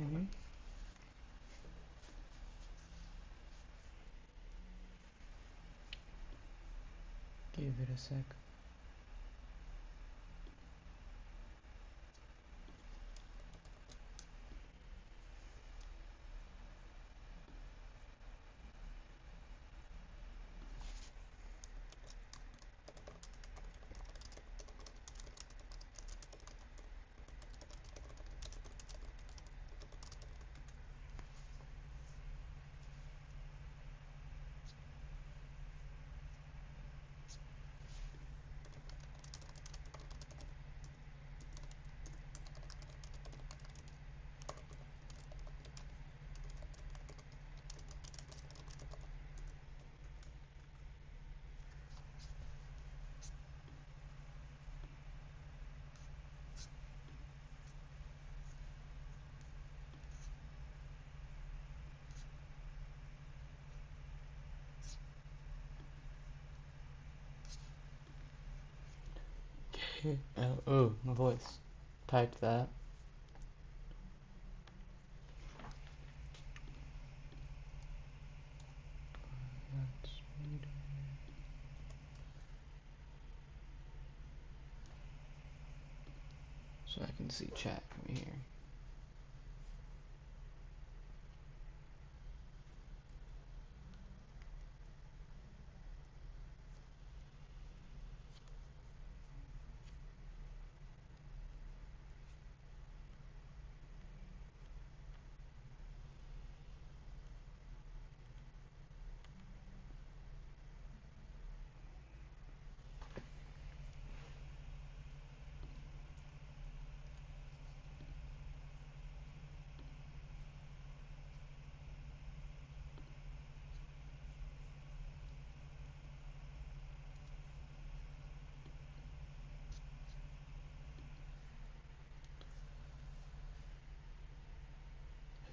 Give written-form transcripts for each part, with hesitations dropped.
Okay. Give it a sec. Okay. Oh, my voice. Typed that. So I can see chat from here.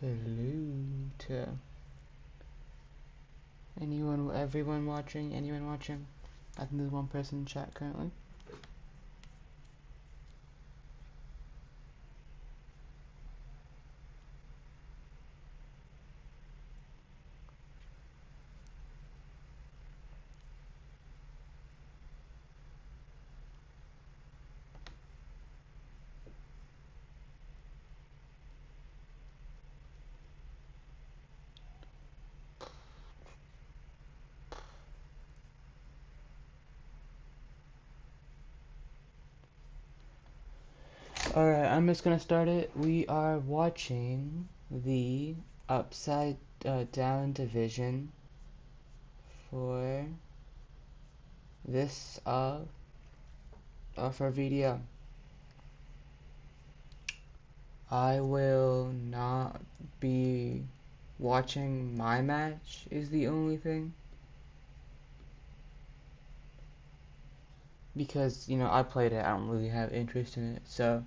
Hello to everyone watching, anyone watching? I think there's one person in chat currently. Alright, I'm just gonna start it. We are watching the upside down division for this for VDL. I will not be watching my match is the only thing. Because, you know, I played it, I don't really have interest in it, so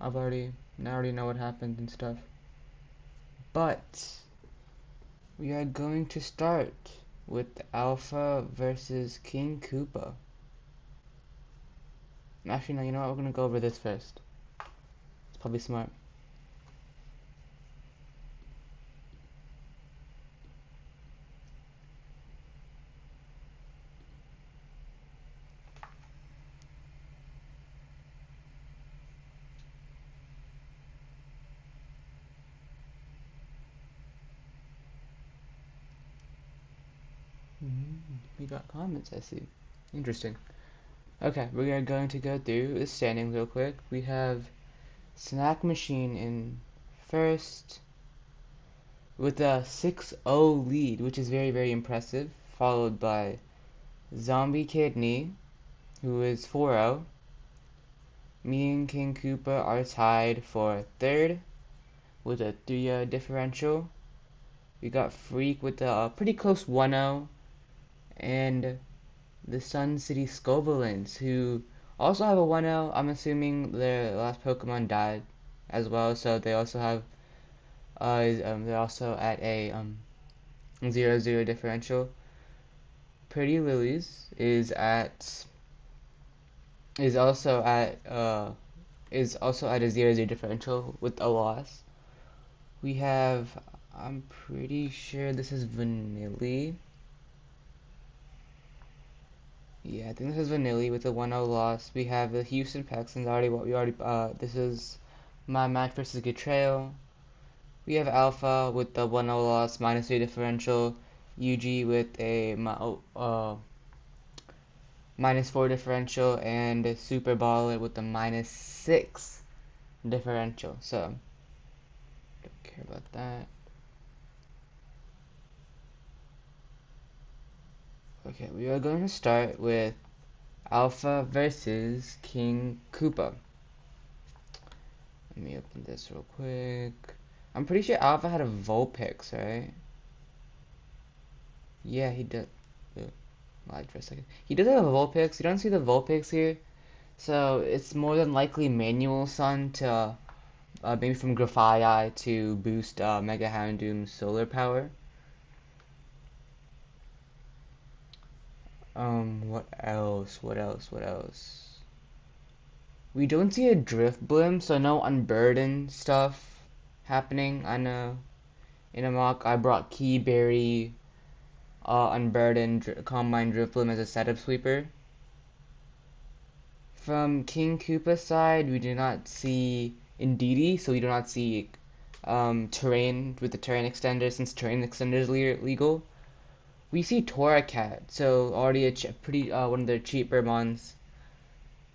I already know what happened and stuff. But we are going to start with Alpha versus King Koopa. Actually, no, you know what? We're gonna go over this first. It's probably smart. We got comments, I see. Interesting. Okay, we are going to go through the standings real quick. We have Snack Machine in first with a 6-0 lead, which is very, very impressive, followed by Zombie Kidney, who is 4-0. Me and King Koopa are tied for third with a 3 differential. We got Freak with a pretty close 1-0, and the Sun City Scovelins, who also have a 1-0. I'm assuming their last Pokemon died as well, so they also have they're also at a 0-0 differential. Pretty Lilies is also at is also at a 0-0 differential with a loss. We have, I'm pretty sure this is Vanilli. Yeah, I think this is Vanilli with a 1-0 loss. We have the Houston Texans this is my match versus Gatrell. We have Alpha with the 1-0 loss, -3 differential. UG with a -4 differential, and Super Baller with the -6 differential. So, don't care about that. Okay, we are going to start with Alpha versus King Koopa. Let me open this real quick. I'm pretty sure Alpha had a Vulpix, right? Yeah, he did. Lied for a second. He does have a Vulpix. You don't see the Vulpix here, so it's more than likely Manual Sun to maybe from Grafaiai to boost Mega Houndoom's solar power. What else? What else? What else? We don't see a Drift Blim, so no Unburden stuff happening. I know in a mock I brought Keyberry, Unburden, Combine Drift Blim as a setup sweeper. From King Koopa's side, we do not see Indeedee, so we do not see terrain with the terrain extender since terrain extender is legal. We see Torracat, so already a pretty one of their cheaper mons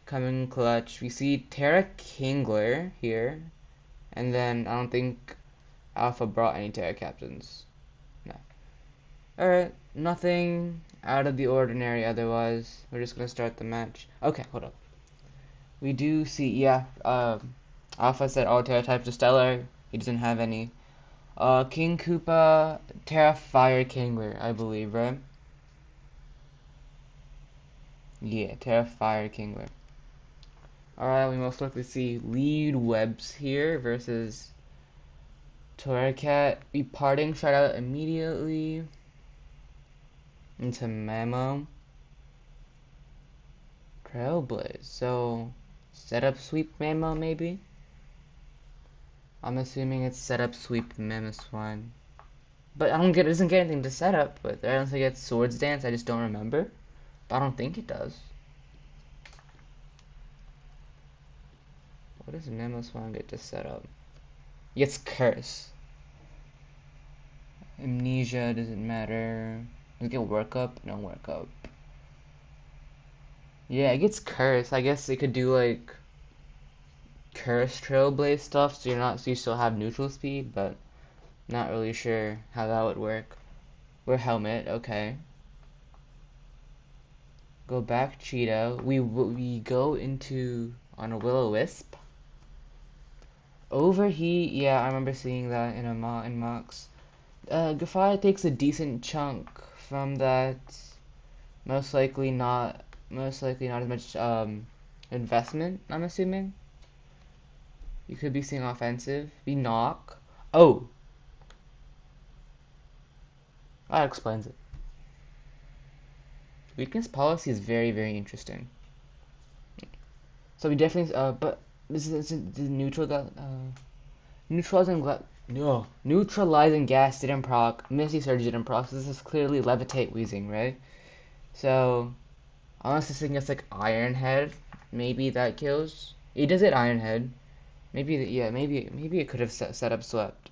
coming clutch. We see Terra Kingler here, and then I don't think Alpha brought any Terra Captains. No. Alright, nothing out of the ordinary otherwise. We're just gonna start the match. Okay, hold up. We do see, yeah, Alpha said all Terra types are stellar. He doesn't have any. King Koopa, Terra Fire Kingler, I believe, right? Yeah, Terra Fire Kingler. Alright, we most likely see Lead Webs here versus Torracat. We parting shot out immediately into Memo. Trailblaze. So, setup sweep Memo maybe? I'm assuming it's setup sweep Mamoswine. But it doesn't get anything to set up, but I don't think it's Swords Dance, I just don't remember. But I don't think it does. What does Mamoswine get to set up? He gets Curse. Amnesia doesn't matter. Does it get Workup? No Workup. Yeah, it gets Curse. I guess it could do like Curse Trailblaze stuff, so you still have neutral speed, but not really sure how that would work. We're Helmet, okay. Go back Cheetah. We go into on a Will-O-Wisp. Overheat, yeah, I remember seeing that in mocks. Grafaiai takes a decent chunk from that. Most likely not as much investment, I'm assuming. You could be seeing offensive. We knock. Oh! That explains it. Weakness policy is very, very interesting. So we definitely, but this is the neutralizing gas didn't proc, Misty Surge didn't proc, so this is clearly Levitate Wheezing, right? So, unless this thing gets like Iron Head, maybe that kills. He does it Iron Head. Maybe, yeah, maybe it could have set up Swept.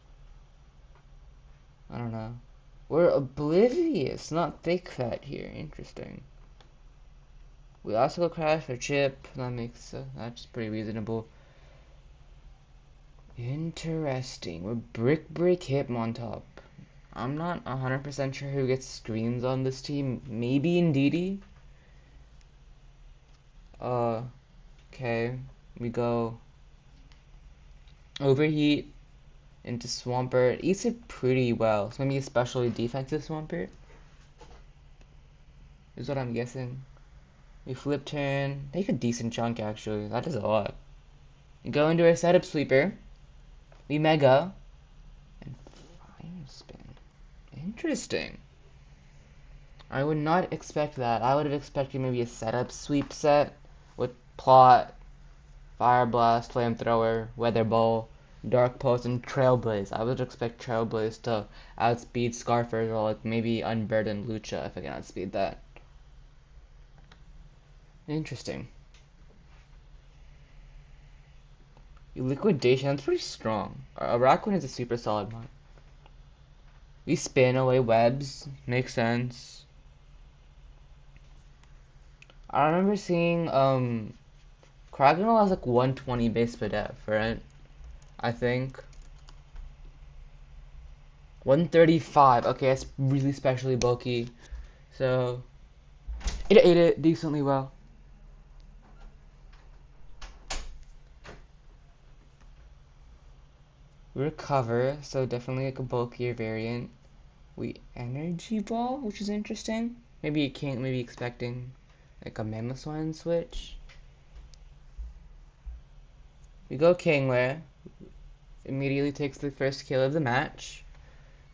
I don't know. We're Oblivious, not Thick Fat here. Interesting. We also go Crash for Chip. That's pretty reasonable. Interesting. We're Brick Hitmontop. I'm not 100% sure who gets screens on this team. Maybe Indeedee? Okay. We go Overheat into Swampert. Eats it pretty well. So maybe especially defensive Swampert is what I'm guessing. We flip turn. Take a decent chunk actually. That is a lot. We go into our setup sweeper. We mega. And fine spin. Interesting. I would not expect that. I would have expected maybe a setup sweep set with plot Fire Blast, Flamethrower, Weather Bowl, Dark Pulse, and Trailblaze. I would expect Trailblaze to outspeed Scarfers or like maybe Unburden Lucha if I can outspeed that. Interesting. Liquidation, that's pretty strong. Araquan is a super solid one. We spin away webs, makes sense. I remember seeing Cragganol has like 120 base per def, right? I think. 135. Okay, that's really specially bulky. So it ate it decently well. Recover, so definitely like a bulkier variant. We Energy Ball, which is interesting. Maybe you can't maybe expecting like a Mamoswine switch. We go Kingler. Immediately takes the first kill of the match.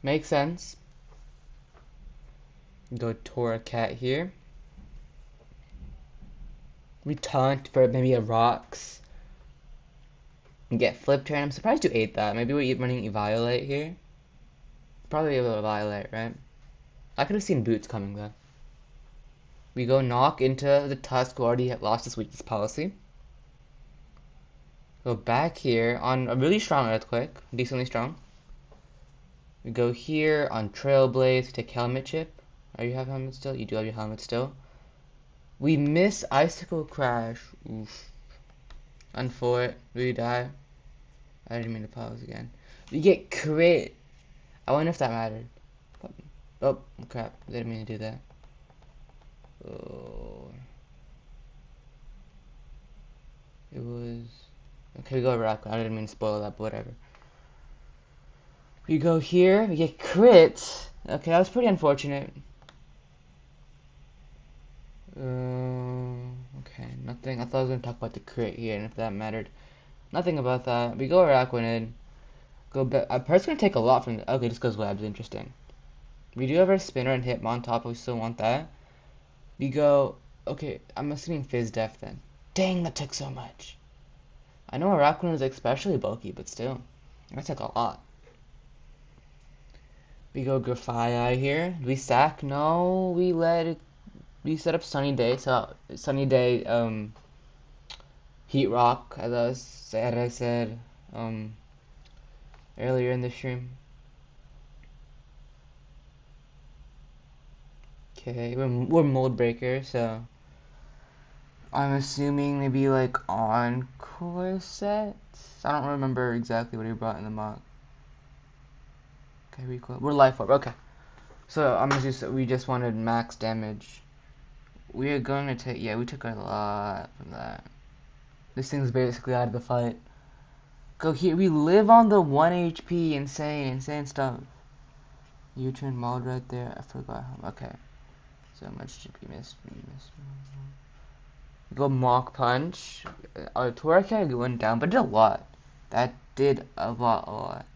Makes sense. Go Torracat here. We taunt for maybe a Rocks. And get Flip Turn. I'm surprised you ate that. Maybe we're running Eviolate here. Probably able to Eviolate, right? I could have seen Boots coming though. We go Knock into the Tusk who already lost his weakness policy. Go back here on a really strong Earthquake. Decently strong. We go here on Trailblaze, take Helmet Chip. Are you have helmet still? You do have your helmet still. We miss Icicle Crash. Oof. Unfor we die. I didn't mean to pause again. We get crit. I wonder if that mattered. Oh crap! I didn't mean to do that. Oh. It was okay. We go rock. I didn't mean to spoil that, but whatever. We go here. We get crit. Okay, that was pretty unfortunate. Okay, nothing. I thought I was gonna talk about the crit here, and if that mattered. Nothing about that. We go Araquanid. Go back. A person's gonna take a lot from. Okay, this goes webs. Interesting. We do have our spinner and Hitmon top. We still want that. We go. Okay, I'm assuming Fizz Def then. Dang, that took so much. I know Araquanid is especially bulky, but still, that took a lot. We go Grafii here. Do we sack? No, we let it. We set up Sunny Day. So Sunny Day. Heat Rock, as I said earlier in the stream. Okay, we're Mold Breaker, so I'm assuming maybe like Encore sets. I don't remember exactly what he brought in the mock. Okay, we're Life Orb. Okay, so we just wanted max damage. We are going to take we took a lot from that. This thing's basically out of the fight. Go here. We live on the 1 HP. Insane stuff. U-turn mod right there. I forgot how. Okay. So much GP missed. Go Mock Punch. Our Torracat went down, but did a lot. That did a lot.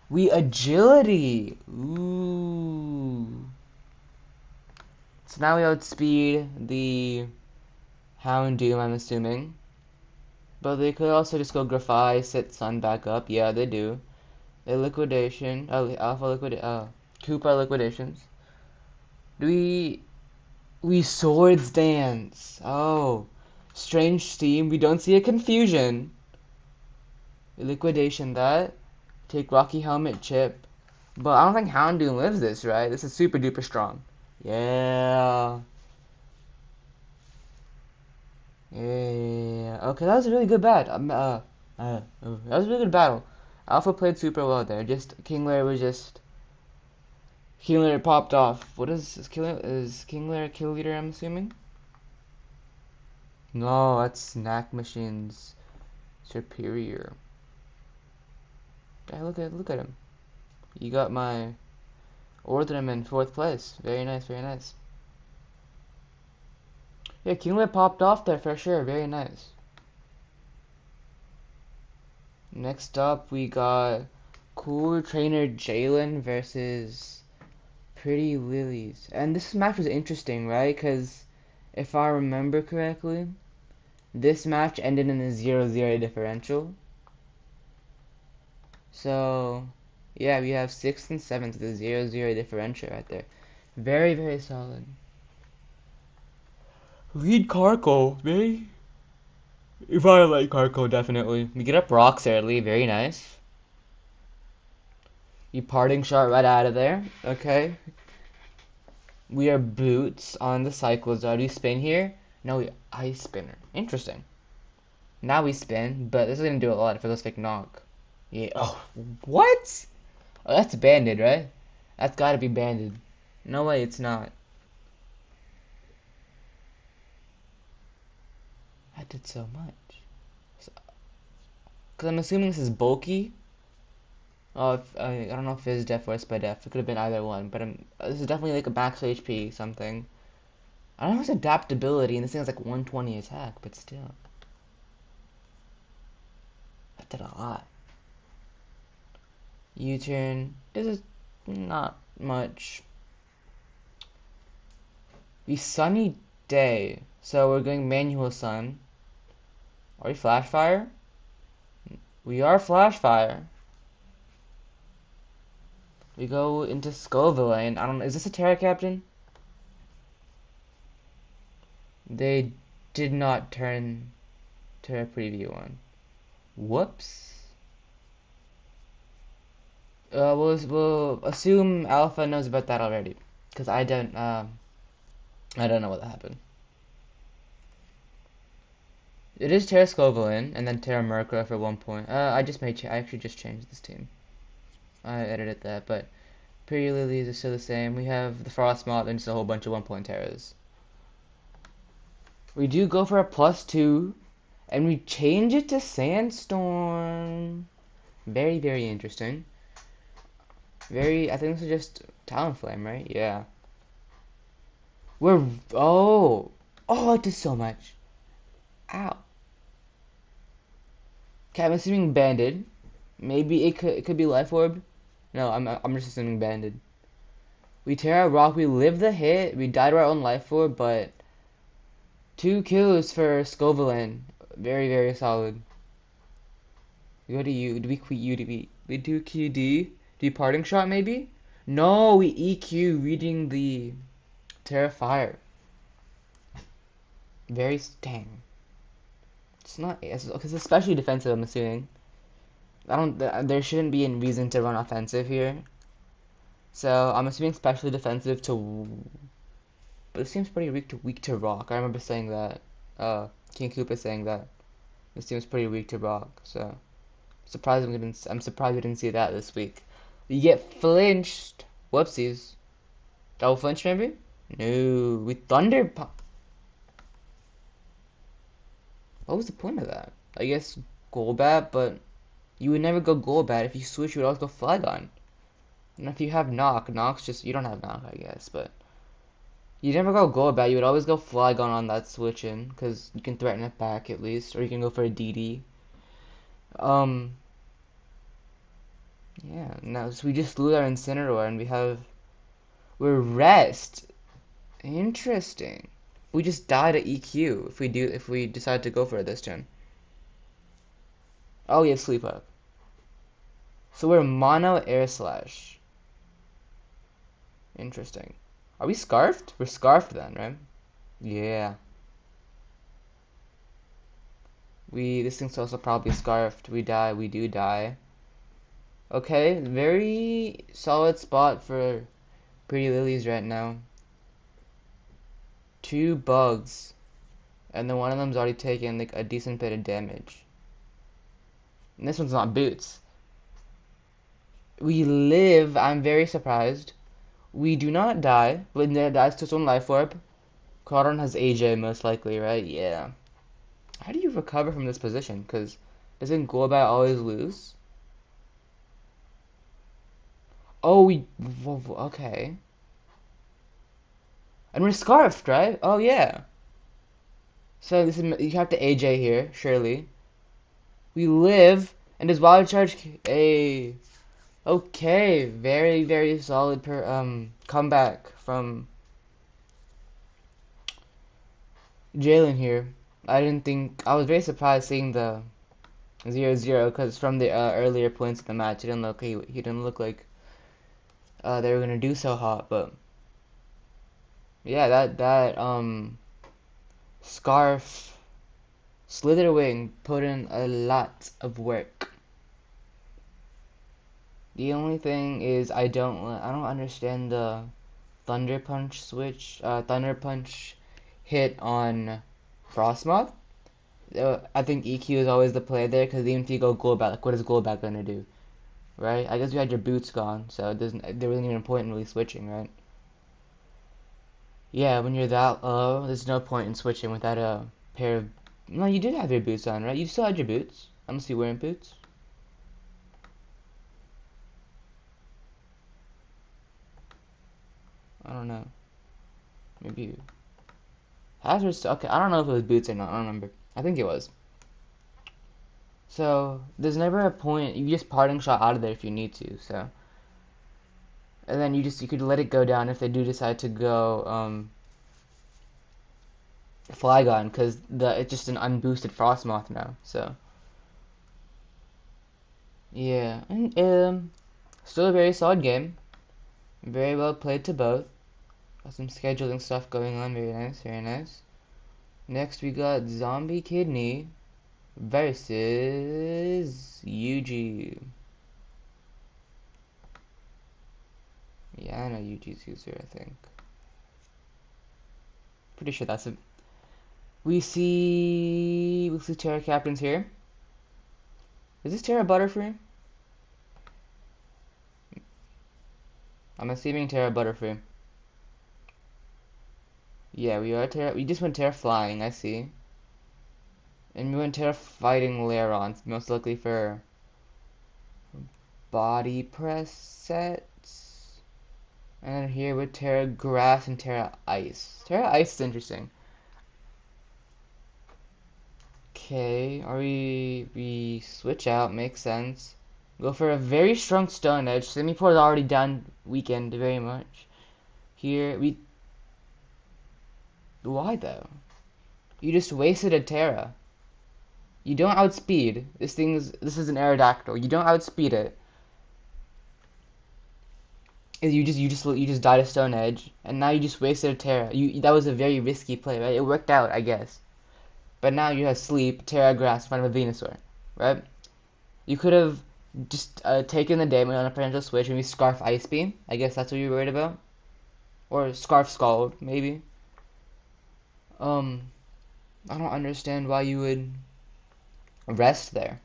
We Agility. Ooh. So now we outspeed the Houndoom, I'm assuming. But they could also just go Grafai, sit Sun back up. Yeah, they do. A liquidation. Alpha liquid. Koopa liquidations. Do we Swords Dance? Oh, Strange Steam. We don't see a confusion. Liquidation that. Take Rocky Helmet Chip. But I don't think Houndoom lives this, right? This is super duper strong. Yeah. Yeah. Okay, that was a really good battle. That was a really good battle. Alpha played super well there. Just Kingler was just Kingler popped off. What is Kingler a kill leader? I'm assuming. No, that's Snack Machine's superior. Hey, look at him. You got my ordered him in 4th place. Very nice, very nice. Yeah, Kingler popped off there for sure. Very nice. Next up, we got Cool Trainer Jalen versus Pretty Lilies. And this match was interesting, right? Because if I remember correctly, This match ended in a 0-0 differential. So, yeah, we have 6th and 7th, the 0-0 differential right there. Very, very solid. Lead Carco, very. If I like Carco, definitely. We get up rocks early, very nice. You parting shot right out of there. Okay. We are boots on the cycles. Do we spin here? No, we ice spinner. Interesting. Now we spin, but this is gonna do a lot if it looks like knock. Yeah. Oh, what? Oh, that's banded, right? That's gotta be banded. No way, it's not. I did so much. Cause I'm assuming this is bulky. Oh, I don't know if it's def or by def. It could have been either one, but this is definitely like a max HP something. I don't know if it's adaptability, and this thing has like 120 attack, but still. That did a lot. U-turn. This is not much. The sunny day. So we're going manual sun. Are we flash fire? We are flash fire. We go into Scovillain. I don't know. Is this a Terra Captain? They did not turn Terra preview on. Whoops. We'll assume Alpha knows about that already, because I don't know what happened. It is Terra Scovillain and then Terra Merca for 1 point. I actually just changed this team. I edited that, but Pretty Lilies are still the same. We have the Frost Moth and just a whole bunch of 1 point Terras. We do go for a +2, and we change it to Sandstorm. Very, very interesting. I think this is just Talonflame, right? Yeah. Oh, it does so much. Ow. Okay, I'm assuming banded. Maybe it could be Life Orb. No, I'm just assuming banded. We tear our rock, we live the hit, we die to our own Life Orb, but 2 kills for Scovillain. Very, very solid. We go to U. Do we quit U? We do QD? Do parting shot maybe? No, we EQ reading the Terra Fire. Very dang. It's not because it's especially defensive. I'm assuming. I don't. There shouldn't be any reason to run offensive here. So I'm assuming especially defensive to. But it seems pretty weak to rock. I remember saying that. King Koopa saying that. It seems pretty weak to rock. So I'm surprised we didn't see that this week. We get flinched. Whoopsies. Double flinch maybe? No. We thunder pop. What was the point of that? I guess Golbat, but you would never go Golbat. If you switch, you would always go Flygon. And if you have Knock's just, you don't have Knock, I guess, but you never go Golbat. You would always go Flygon on that switch in, because you can threaten it back at least, or you can go for a DD. Yeah, now so we just lose our Incineroar, and we're Rest. Interesting. We just die to EQ if we decide to go for it this turn. Oh, we have Sleep Up. So we're Mono Air Slash. Interesting. Are we Scarfed? We're Scarfed then, right? Yeah. This thing's also probably Scarfed. We do die. Okay, very solid spot for Pretty Lilies right now. 2 bugs. And then one of them's already taken like a decent bit of damage. And this one's not boots. We live. I'm very surprised. We do not die. But it dies to its own life orb. Crawdon has AJ most likely, right? Yeah. How do you recover from this position? Because doesn't Golbat always lose? Oh, okay. And we're Scarfed, right? Oh, yeah. So you have to AJ here, surely. We live, and does Wild Charge okay, very, very solid comeback from Jalen here. I didn't think I was very surprised seeing the 0-0 because from the earlier points of the match, he didn't look like they were gonna do so hot. But yeah, that Scarf Slitherwing put in a lot of work. The only thing is I don't understand the Thunder Punch switch. Thunder Punch hit on Frostmoth. I think EQ is always the play there because even if you go Golbat, like what is Golbat gonna do, right? I guess you had your boots gone, so it doesn't. There wasn't even a point in really switching, right? Yeah, when you're that low, there's no point in switching without a pair of. No, you did have your boots on, right? You still had your boots. Unless you're wearing boots. I don't know. Maybe you. Hazard's okay. I don't know if it was boots or not. I don't remember. I think it was. So there's never a point. You just parting shot out of there if you need to. So and then you could let it go down if they do decide to go Flygon because it's just an unboosted Frostmoth now. So yeah, and still a very solid game. Very well played to both. Got some scheduling stuff going on. Very nice, very nice. Next we got Zombie Kidney versus UG. Yeah, I know UG's user, I think. Pretty sure that's it. We see Terra Captains here. Is this Terra Butterfree? I'm assuming Terra Butterfree. Yeah, we are Terra. We just went Terra Flying, I see. And we went Terra Fighting Lairons, most likely for body press sets. And then here with Terra Grass and Terra Ice. Terra Ice is interesting. Okay, are we switch out, makes sense. Go for a very strong Stone Edge. Semipour is already down weakened very much. Here we why though? You just wasted a Terra. You don't outspeed. This is an Aerodactyl. You don't outspeed it. You just died a Stone Edge, and now you just wasted a Terra. That was a very risky play, right? It worked out, I guess. But now you have Sleep, Terra Grass in front of a Venusaur, right? You could have just taken the damage on a potential switch, maybe Scarf Ice Beam. I guess that's what you're worried about, or Scarf Scald, maybe. Um, I don't understand why you would rest there.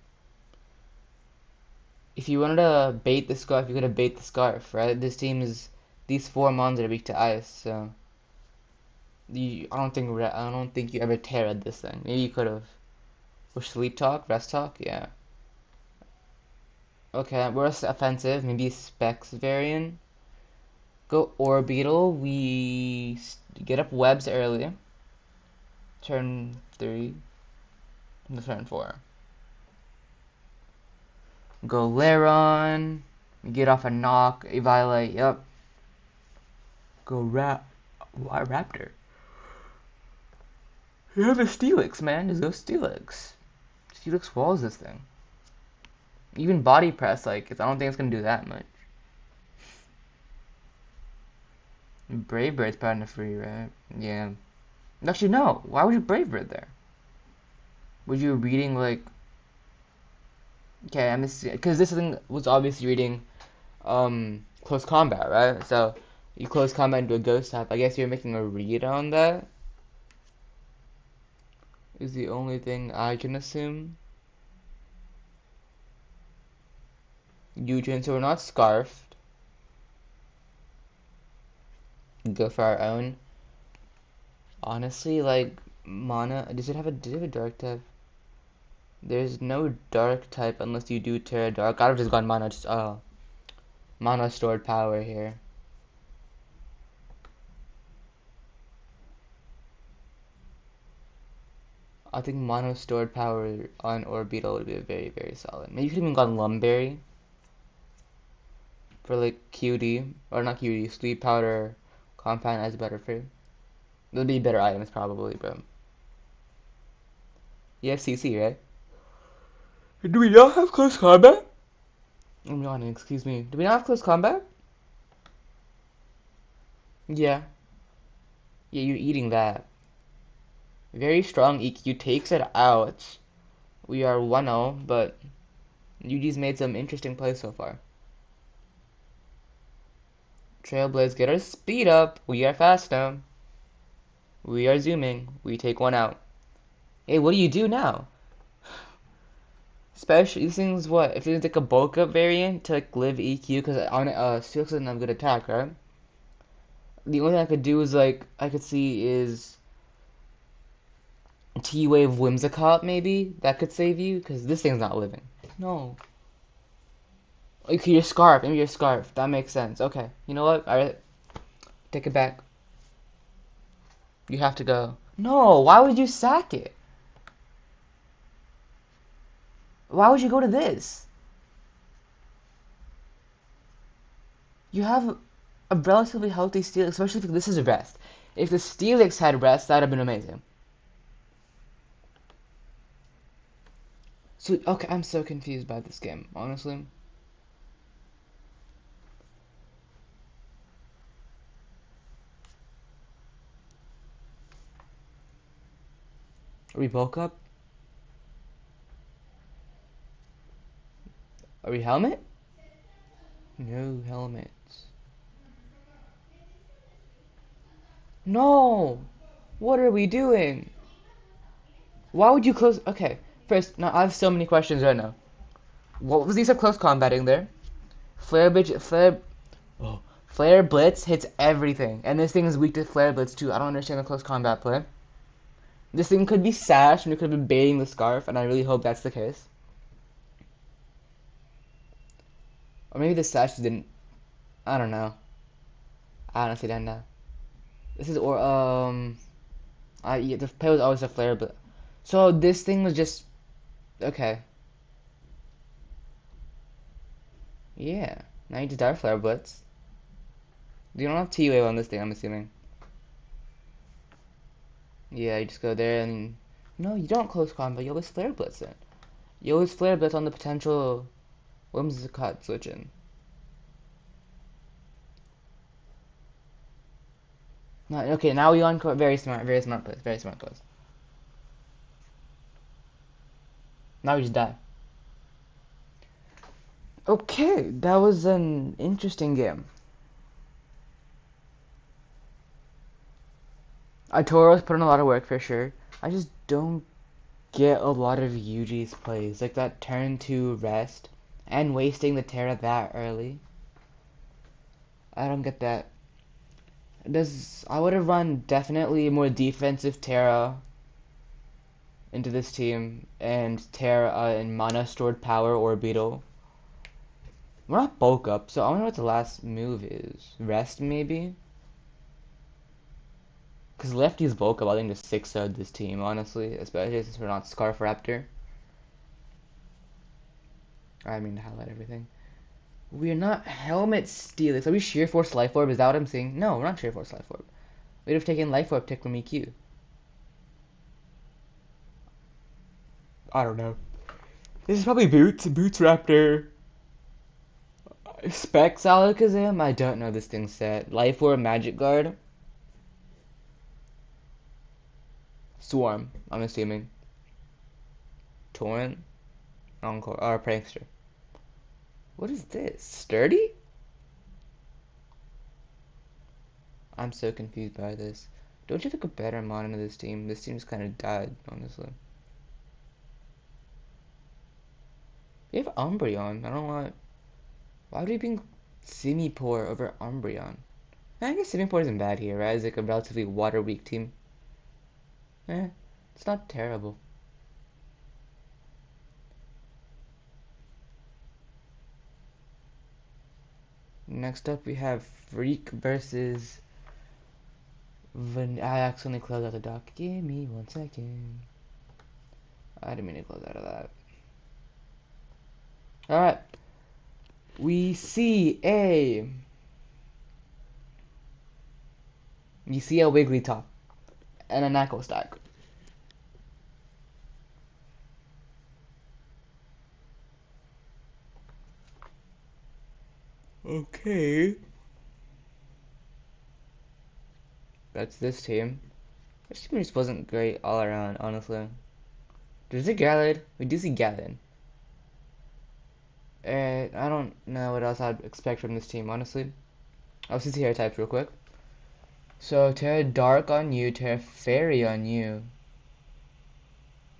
If you wanted to bait the Scarf, you could have bait the Scarf, right? These four mons are weak to ice, so I don't think you ever Terra'd this thing. Maybe you could have. With Sleep Talk, Rest Talk, yeah. Okay, we're offensive. Maybe Specs variant. Go Orbeetle. We get up webs early. Turn 3. The turn 4. Go Lairon. Get off a knock. Evaluate. Yep. Go Raptor. You have a Steelix, man. Just go Steelix. Steelix walls this thing. Even body press, like, I don't think it's gonna do that much. Brave Bird's part of free, right? Yeah. Actually, no. Why would you Brave Bird there? Was you reading, like... Okay, I'm because this thing was obviously reading close combat, right? So you close combat into a ghost type. I guess you're making a read on that. Is the only thing I can assume. So we're not scarfed. Go for our own. Honestly, like mana. Does it have a dark type? There's no dark type unless you do Terra Dark. I'd have just gone mana stored power here. I think mono stored power on Orbeetle would be very, very solid. Maybe you could even gone Lumberry for like QD, or not QD, Sleep Powder Compound as better for. They'll be better items probably, but You have CC, right? Do we not have close combat? I'm yawning, excuse me. Do we not have close combat? Yeah. Yeah, you're eating that. Very strong EQ takes it out. We are 1-0, but UG's made some interesting plays so far. Trailblaze, get our speed up. We are fast now. We are zooming. We take one out. Hey, what do you do now? Especially these things, what? If it's like a bulk up variant to like live EQ, because on Steelix doesn't have good attack, right? The only thing I could do is like, I could see is T-Wave Whimsicott maybe? That could save you, because this thing's not living. No. Okay, your scarf. Maybe your scarf. That makes sense. Okay. You know what? Alright. Take it back. You have to go. No, why would you sack it? Why would you go to this? You have a relatively healthy Steelix, especially if this is a rest. If the Steelix had rest, that would have been amazing. So, okay, I'm so confused by this game, honestly. Are we bulk up? Are we helmet? No helmets. No! What are we doing? Why would you close? Okay, first, now I have so many questions right now. What was these of close combating there? Oh, Flare Blitz hits everything, and this thing is weak to Flare Blitz too. I don't understand the close combat play. This thing could be Sash, and we could have been baiting the Scarf, and I really hope that's the case. Or maybe the Sash didn't. I don't know. I honestly don't know. This is yeah, the play was always a Flare Blitz. So this thing was just okay. Yeah. Now you just die Flare Blitz. You don't have T-Wave on this thing, I'm assuming. Yeah, you just go there and... No, you don't close combat. You always Flare Blitz it. You always Flare Blitz on the potential Whimsicott switch in. No, okay, now we on very smart plays, very smart plays. Now we just die. Okay, that was an interesting game. Toro's put in a lot of work for sure. I just don't get a lot of Yuji's plays, like that turn to rest and wasting the Terra that early. I don't get that. I would have run definitely more defensive Terra into this team and Terra and mana stored power or Beetle. We're not bulk up, so I wonder what the last move is. Rest maybe? Because lefty's bulk up, I think just 6-0'd this team, honestly, especially since we're not Scarf Raptor. I mean to highlight everything. We're not Helmet Steelix. Are we Sheer Force Life Orb? Is that what I'm saying? No, we're not Sheer Force Life Orb. We'd have taken Life Orb Tick from EQ. I don't know. This is probably Boots. Boots Raptor. Specs Alakazam? I don't know this thing's set. Life Orb Magic Guard. Swarm, I'm assuming. Torrent. Encore. Or Prankster. What is this? Sturdy? I'm so confused by this. Don't you think a better mod into this team? This team's kind of died, honestly. We have Umbreon. I don't want... Why would we bring Simipour over Umbreon? I guess Simipour isn't bad here, right? It's like a relatively water-weak team. It's not terrible. Next up, we have Freak versus... I accidentally closed out the dock. Give me 1 second. I didn't mean to close out of that. Alright. We see a Wigglytuff and a Knuckle Stack. Okay. That's this team. This team just wasn't great all around, honestly. There's a Gallad. We do see Gallon. And I don't know what else I'd expect from this team, honestly. I'll see the hair types real quick. So, Terra Dark on you, Terra Fairy on you.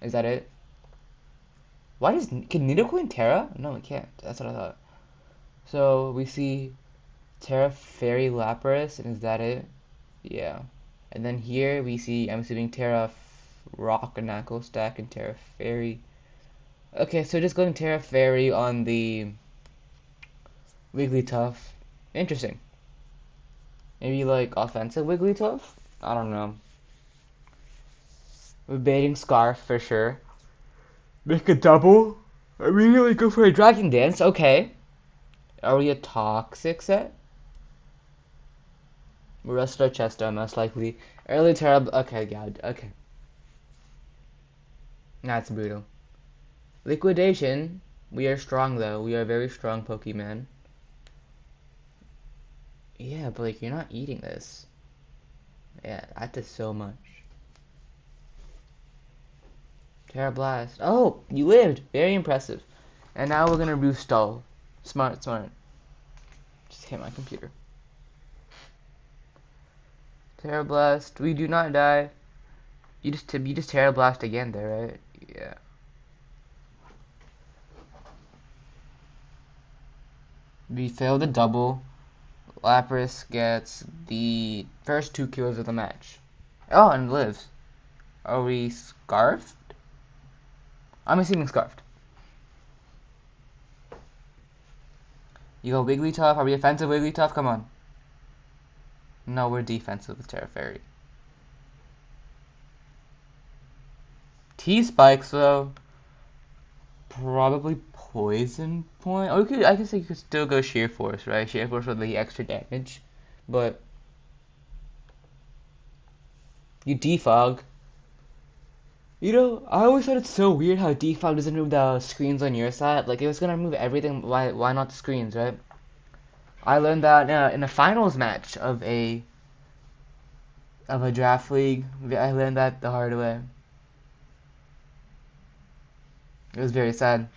Is that it? Why does... Can Nidoqueen Terra? No, it can't. That's what I thought. So, we see Terra Fairy Lapras, and is that it? Yeah. And then here we see, I'm assuming Terra Rock and Knuckle Stack and Terra Fairy. Okay, so just going Terra Fairy on the Wigglytuff. Interesting. Maybe like offensive Wigglytuff? I don't know. We're baiting Scarf for sure. Make a double? Immediately go for a Dragon Dance? Okay. Are we a Toxic set? Resto Chesto, most likely. Early Terra. Okay, God. Okay. That's brutal. Liquidation. We are strong though. We are very strong Pokemon. Yeah, but like you're not eating this. Yeah, that does so much. Terra Blast. Oh, you lived. Very impressive. And now we're gonna boost stall. Smart, smart. Just hit my computer. Terra Blast. We do not die. You just Terra Blast again there, right? Yeah. We failed the double. Lapras gets the first 2 kills of the match. Oh, and lives. Are we scarfed? I'm assuming scarfed. You go Wigglytuff. Are we offensive Wigglytuff? Come on. No, we're defensive with Terra Fairy. T-Spikes, though. Probably Poison Point. Or I guess you could still go Sheer Force, right? Sheer Force with the extra damage. But you defog. You know, I always thought it's so weird how defog doesn't remove the screens on your side. Like, it was gonna remove everything, why not the screens, right? I learned that in a finals match of a draft league. I learned that the hard way. It was very sad.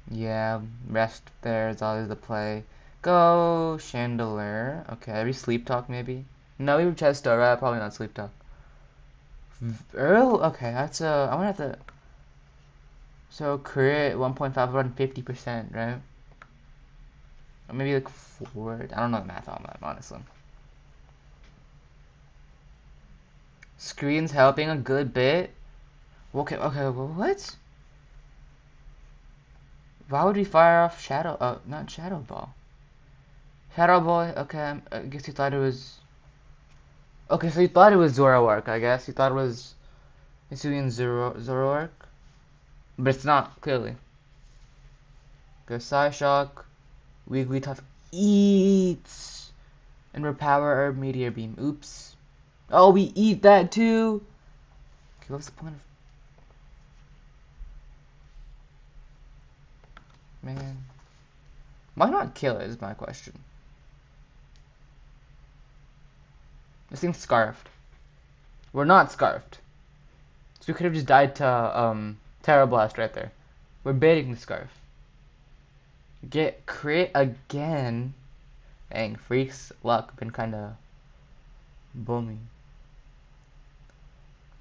Yeah, rest there is always the play. Go Chandelier. Okay, we Sleep Talk maybe? No, we were Chesto, right? Probably not Sleep Talk. Earl? Okay, that's I'm gonna have to. So crit 1.5 run 50%, right? Or maybe like 4. I don't know the math on that, honestly. Screen's helping a good bit. Okay, what? Why would we fire off Shadow? Not Shadow Ball. Shadow Ball. Okay, I guess you thought it was. Okay, so you thought it was Zoroark. I guess you thought it was Hisuian Zoroark, but it's not clearly. Go Psyshock. Wigglytuff eats and repower our Meteor Beam. Oops. Oh, we eat that too. Okay, what's the point of? Man, why not kill it is my question. This thing's scarfed. We're not scarfed. So we could have just died to Terra Blast right there. We're baiting the scarf. Get crit again. Dang, Freak's luck been kinda booming.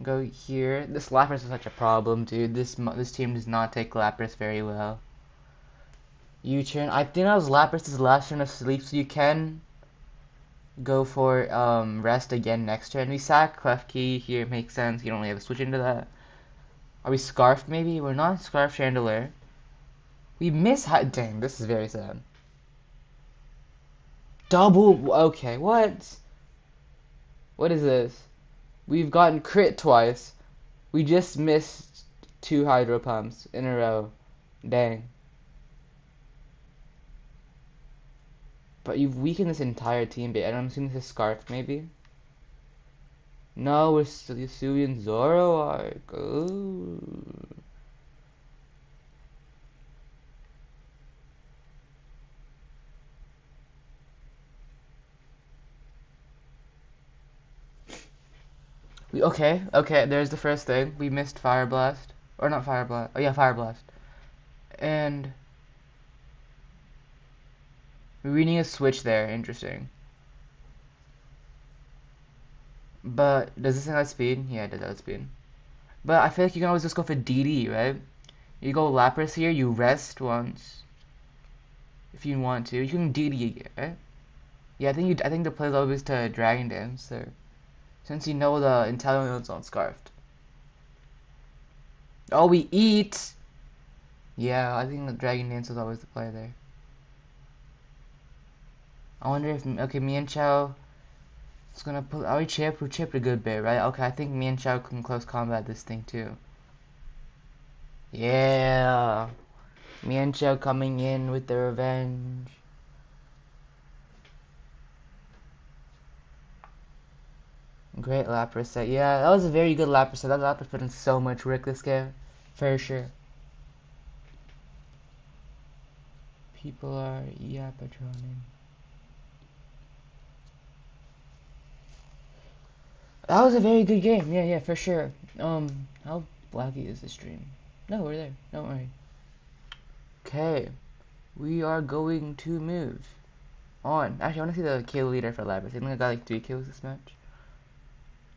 Go here. This Lapras is such a problem, dude. This team does not take Lapras very well. U-turn. I think that was Lapras' last turn of sleep, so you can go for rest again next turn. We sack Klefki here, makes sense. You don't really have to switch into that. Are we scarfed maybe? We're not scarf Chandelier. We miss dang, this is very sad. Double okay, what? What is this? We've gotten crit twice. We just missed 2 Hydro Pumps in a row. Dang. But you've weakened this entire team bit, and I'm assuming this is Scarf, maybe? No, we're still Hisuian Zoroark. Ooh. Okay, there's the first thing. We missed Fire Blast. Or not Fire Blast. Oh yeah, Fire Blast. And we need a switch there, interesting. But does this thing have speed? Yeah, it does have speed. But I feel like you can always just go for DD, right? You go Lapras here, you rest once. If you want to. You can DD again, right? Yeah, I think the play low is to Dragon Dance there. Since you know the intelligence on Scarfed. Oh, we eat! Yeah, I think the Dragon Dance is always the play there. I wonder if okay, me and Chow is gonna put. Oh, we chipped a good bit, right? Okay, I think me and Chow can close combat this thing too. Yeah, me and Chow coming in with the revenge. Great Lapras set. Yeah, that was a very good Lapras set. That Lapras put in so much work this game, for sure. People are patroning. That was a very good game. Yeah, for sure. How laggy is the stream? No, we're there. Don't worry. Okay, we are going to move on. Actually, I want to see the kill leader for Lapras. I think I got like 3 kills this match.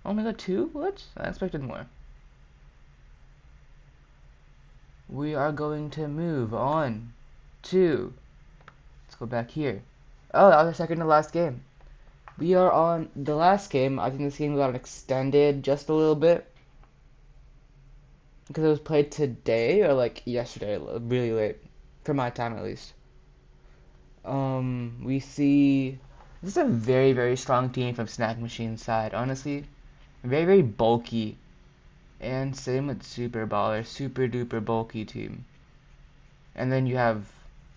Oh my god, 2? What? I expected more. We are going to move on to. Let's go back here. Oh, that was our second to last game. We are on the last game. I think this game got extended just a little bit because it was played today or like yesterday, really late, for my time at least. We see this is a very, very strong team from Snack Machine's side. Honestly, very, very bulky, and same with Super Baller, super duper bulky team. And then you have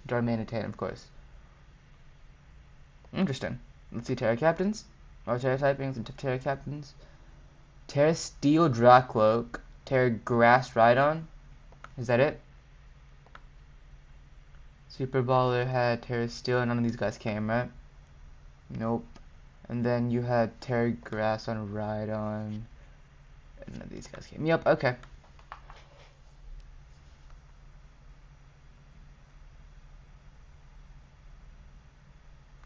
Darmanitan, of course. Interesting. Let's see Terra Captains, or Terra Typings and Terra Captains. Terra Steel Dracloak, Terra Grass Rhydon. Is that it? Super Baller had Terra Steel, and none of these guys came, right? Nope. And then you had Terra Grass on Rhydon, and none of these guys came. Yep, okay.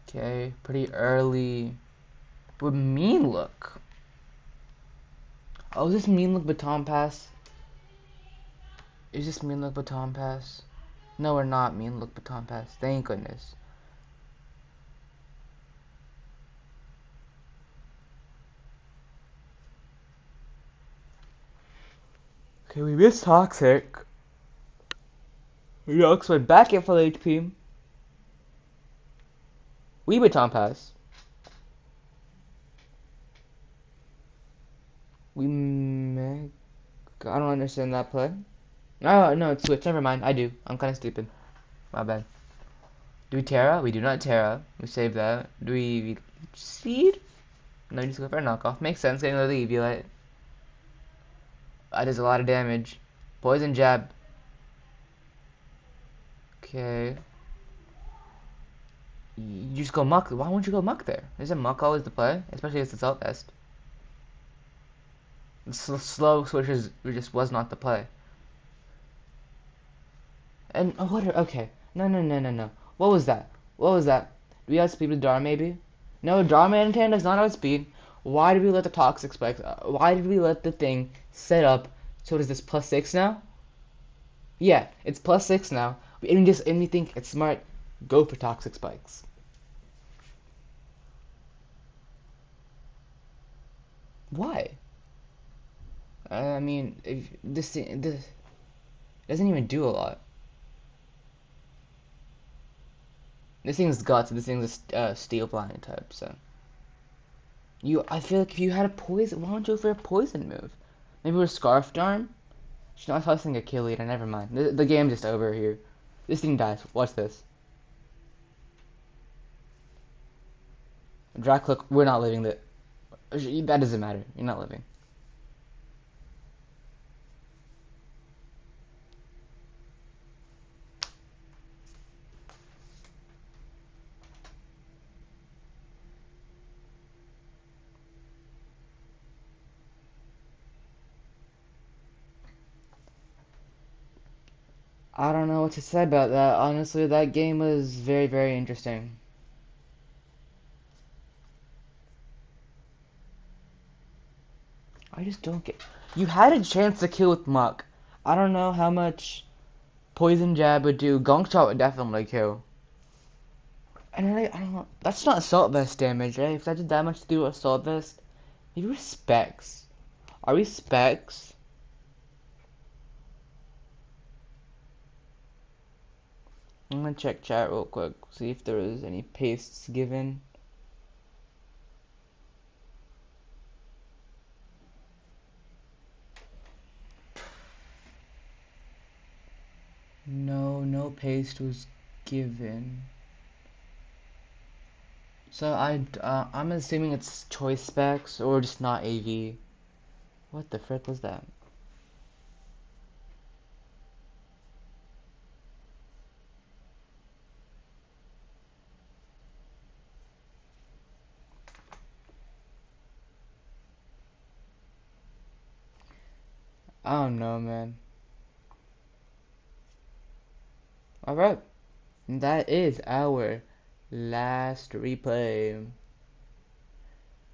Okay, pretty early. With Mean Look. Oh, is this Mean Look Baton Pass? Is this Mean Look Baton Pass? No, we're not Mean Look Baton Pass. Thank goodness. Okay, we missed Toxic. Yux went back at full HP. We Baton Pass. We make. I don't understand that play. Oh, no, it's Switch. Never mind. I do. I'm kind of stupid. My bad. Do we Terra? We do not Terra. We save that. Do we Seed? No, we just go for a knockoff. Makes sense. Getting rid of the Eviolite. That does a lot of damage. Poison Jab. Okay. You just go Muck. Why won't you go Muck there? Isn't Muck always the play? Especially if it's Assault Vest. Slow switches just was not the play. And oh, what? Okay. No. What was that? What was that? Do we outspeed with Dar maybe? No, Darmanitan does not outspeed. Why did we let the Toxic Spikes? Why did we let the thing set up? So what is this, +6 now? Yeah, it's +6 now. And we think it's smart. Go for Toxic Spikes. Why? I mean, if this doesn't even do a lot. This thing's guts. This thing's a steel blind type. So I feel like if you had a poison, why don't you go for a poison move? Maybe with Scarf Darm. She's not tossing a kill leader. Never mind. The game's just over here. This thing dies. Watch this. Dracloak, we're not living that. That doesn't matter. You're not living. I don't know what to say about that. Honestly, that game was very, very interesting. I just don't get. You had a chance to kill with Muck. I don't know how much Poison Jab would do. Gong Shot would definitely kill. And really, I don't know. That's not Assault Vest damage, right? If that did that much to do with Assault Vest, maybe we're Specs. Are we Specs? I'm gonna check chat real quick, see if there is any pastes given. No, no paste was given. So I'm assuming it's choice specs or just not AV. What the frick was that? I don't know, man. Alright, that is our last replay.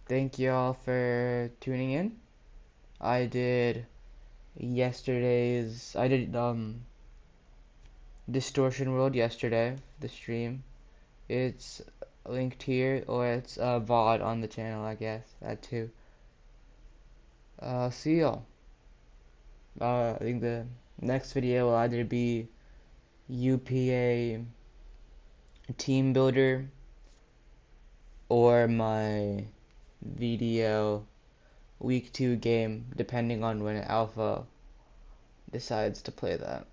Thank you all for tuning in. I did Distortion World yesterday, the stream. It's linked here, or it's VOD on the channel, I guess, that too. See y'all. I think the next video will either be UPA Team Builder or my VDL Week 2 game, depending on when Alpha decides to play that.